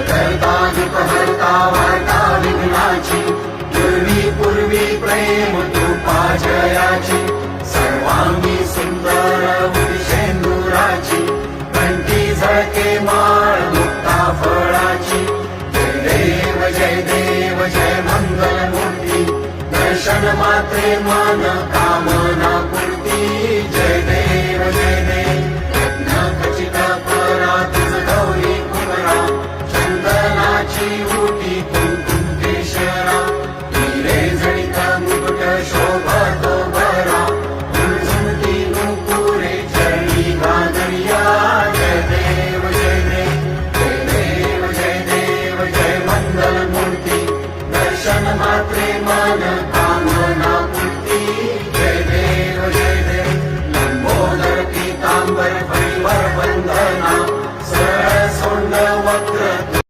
करता दुःखहर्ता वार्ता विघ्नाची पूर्वी पूर्वी प्रेम कृपा जयाची सर्वांगी सुंदर शेंदुराची कंठी झळके माळ मुक्ता फळाची जय देव जय मंगल मूर्ती दर्शन मात्रे मन कामना पूर्ती जय देव यज्ञ खचित परा तुझ गौरी कुमरा चंदनाची उटी कुंकुम केशरा हिरे जडित मुकुट शोभतो बरा झुणझुणती नुपुरे चरणी घागरिया जय देव जय मंगल मूर्ती दर्शन मात्रे मन कामना पूर्ती जय देव लंबोदर पीतांबर परिवर वंदना सरळ सोंड वक्र